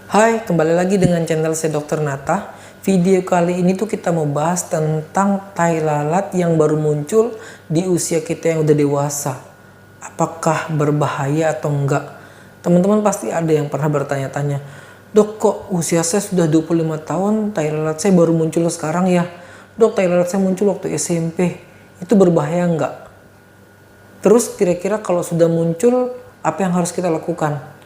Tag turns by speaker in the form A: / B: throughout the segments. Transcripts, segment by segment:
A: Hai, kembali lagi dengan channel saya Dr. Nata. Video kali ini tuh kita mau bahas tentang tai lalat yang baru muncul di usia kita yang udah dewasa. Apakah berbahaya atau enggak? Teman-teman pasti ada yang pernah bertanya-tanya, "Dok, kok usia saya sudah 25 tahun, tai lalat saya baru muncul sekarang ya? Dok, tai lalat saya muncul waktu SMP. Itu berbahaya enggak?" Terus kira-kira kalau sudah muncul, apa yang harus kita lakukan?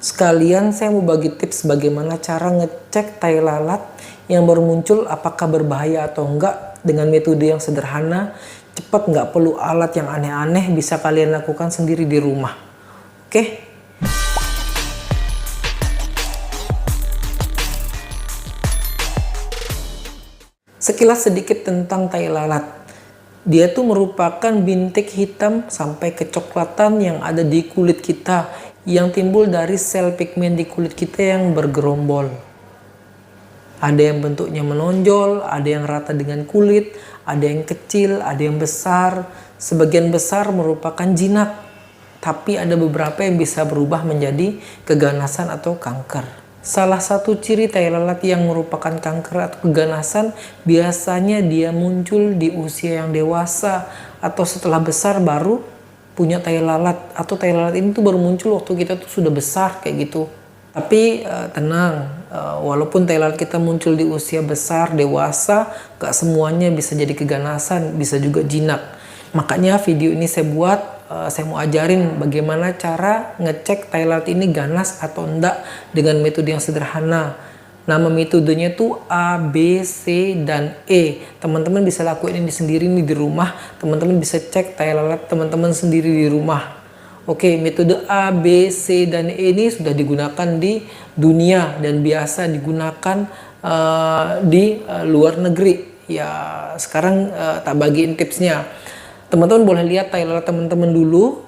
A: Sekalian saya mau bagi tips bagaimana cara ngecek tai lalat yang baru muncul apakah berbahaya atau enggak dengan metode yang sederhana, cepat, nggak perlu alat yang aneh-aneh, bisa kalian lakukan sendiri di rumah. Oke? Sekilas sedikit tentang tai lalat. Dia tuh merupakan bintik hitam sampai kecoklatan yang ada di kulit kita, yang timbul dari sel pigmen di kulit kita yang bergerombol. Ada yang bentuknya menonjol, ada yang rata dengan kulit, ada yang kecil, ada yang besar. Sebagian besar merupakan jinak, tapi ada beberapa yang bisa berubah menjadi keganasan atau kanker. Salah satu ciri tai lalat yang merupakan kanker atau keganasan biasanya dia muncul di usia yang dewasa atau setelah besar baru punya tai lalat, atau tai lalat ini tuh baru muncul waktu kita tuh sudah besar kayak gitu. Tapi tenang, walaupun tai lalat kita muncul di usia besar, dewasa, gak semuanya bisa jadi keganasan, bisa juga jinak. Makanya video ini saya buat, saya mau ajarin bagaimana cara ngecek tai lalat ini ganas atau enggak dengan metode yang sederhana. Nama metodenya tuh A, B, C, dan E. Teman-teman bisa lakuin ini sendiri nih di rumah. Teman-teman bisa cek tai lalat teman-teman sendiri di rumah. Oke, metode A, B, C, dan E ini sudah digunakan di dunia dan biasa digunakan di luar negeri. Ya, sekarang tak bagiin tipsnya. Teman-teman boleh lihat tai lalat teman-teman dulu.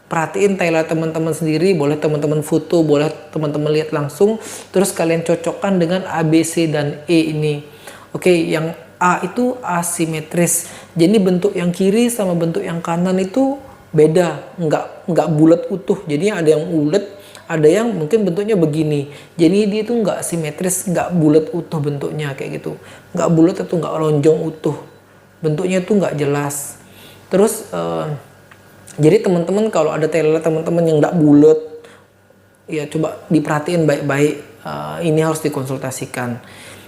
A: Perhatiin tai lalat teman-teman sendiri, boleh teman-teman foto, boleh teman-teman lihat langsung, terus kalian cocokkan dengan A, B, C, dan E ini. Oke, yang A itu asimetris, jadi bentuk yang kiri sama bentuk yang kanan itu beda, nggak bulat utuh, jadi ada yang ulet, ada yang mungkin bentuknya begini, jadi dia itu nggak simetris, nggak bulat utuh bentuknya kayak gitu, nggak bulat atau nggak lonjong utuh, bentuknya itu nggak jelas. Terus jadi teman-teman kalau ada tai lalat teman-teman yang nggak bulat, ya coba diperhatiin baik-baik. Ini harus dikonsultasikan.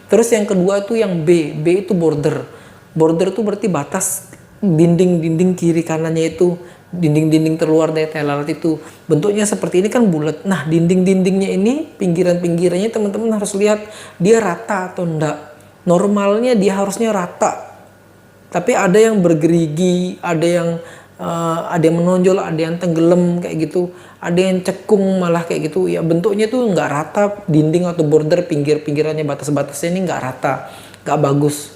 A: Terus yang kedua tuh yang B. B itu border. Border itu berarti batas dinding-dinding kiri kanannya itu, dinding-dinding terluar dari tai lalat itu. Bentuknya seperti ini kan bulat. Nah, dinding-dindingnya ini, pinggiran-pinggirannya teman-teman harus lihat dia rata atau enggak. Normalnya dia harusnya rata. Tapi ada yang bergerigi, ada yang menonjol, ada yang tenggelam kayak gitu, ada yang cekung malah kayak gitu. Ya bentuknya tuh nggak rata, dinding atau border pinggir-pinggirannya, batas-batasnya ini nggak rata, nggak bagus.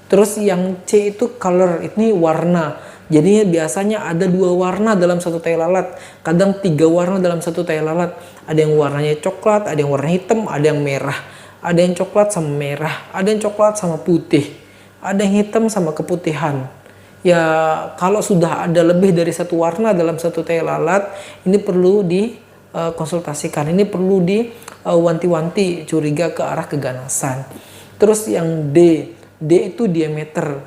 A: Terus yang C itu color, ini warna. Jadinya biasanya ada 2 warna dalam satu tai lalat, kadang 3 warna dalam satu tai lalat. Ada yang warnanya coklat, ada yang warna hitam, ada yang merah, ada yang coklat sama merah, ada yang coklat sama putih, ada yang hitam sama keputihan. Ya kalau sudah ada lebih dari satu warna dalam satu tai lalat, ini perlu dikonsultasikan, ini perlu diwanti-wanti curiga ke arah keganasan. Terus yang D, D itu diameter.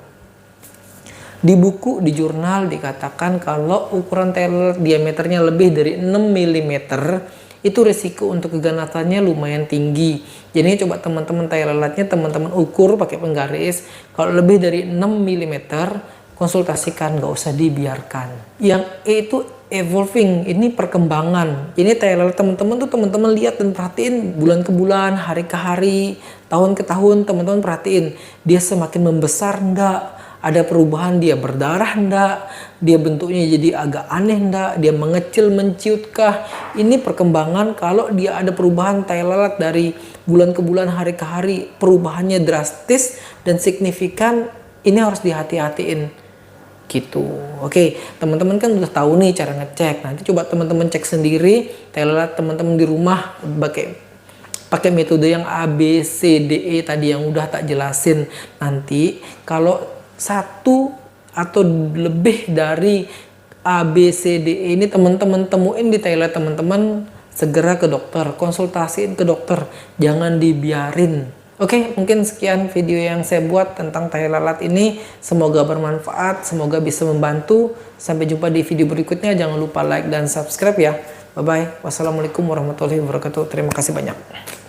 A: Di buku, di jurnal dikatakan kalau ukuran tai lalat diameternya lebih dari 6 mm, itu risiko untuk keganasannya lumayan tinggi. Jadi coba teman-teman tai lalatnya teman-teman ukur pakai penggaris, kalau lebih dari 6 mm, konsultasikan, nggak usah dibiarkan. Yang E itu evolving, ini perkembangan. Ini tai lalat teman-teman tuh teman-teman lihat dan perhatiin bulan ke bulan, hari ke hari, tahun ke tahun, teman-teman perhatiin dia semakin membesar enggak, ada perubahan, dia berdarah enggak, dia bentuknya jadi agak aneh enggak, dia mengecil menciutkah. Ini perkembangan. Kalau dia ada perubahan tai lalat dari bulan ke bulan, hari ke hari, perubahannya drastis dan signifikan, ini harus dihati-hatiin gitu. Oke, teman-teman kan udah tahu nih cara ngecek. Nanti coba teman-teman cek sendiri tai lalat teman-teman di rumah pakai metode yang A, B, C, D, E tadi yang udah tak jelasin. Nanti kalau satu atau lebih dari A, B, C, D, E ini teman-teman temuin di tai lalat teman-teman, segera ke dokter, konsultasiin ke dokter, jangan dibiarin. Oke, mungkin sekian video yang saya buat tentang tai lalat ini. Semoga bermanfaat, semoga bisa membantu. Sampai jumpa di video berikutnya. Jangan lupa like dan subscribe ya. Bye-bye. Wassalamualaikum warahmatullahi wabarakatuh. Terima kasih banyak.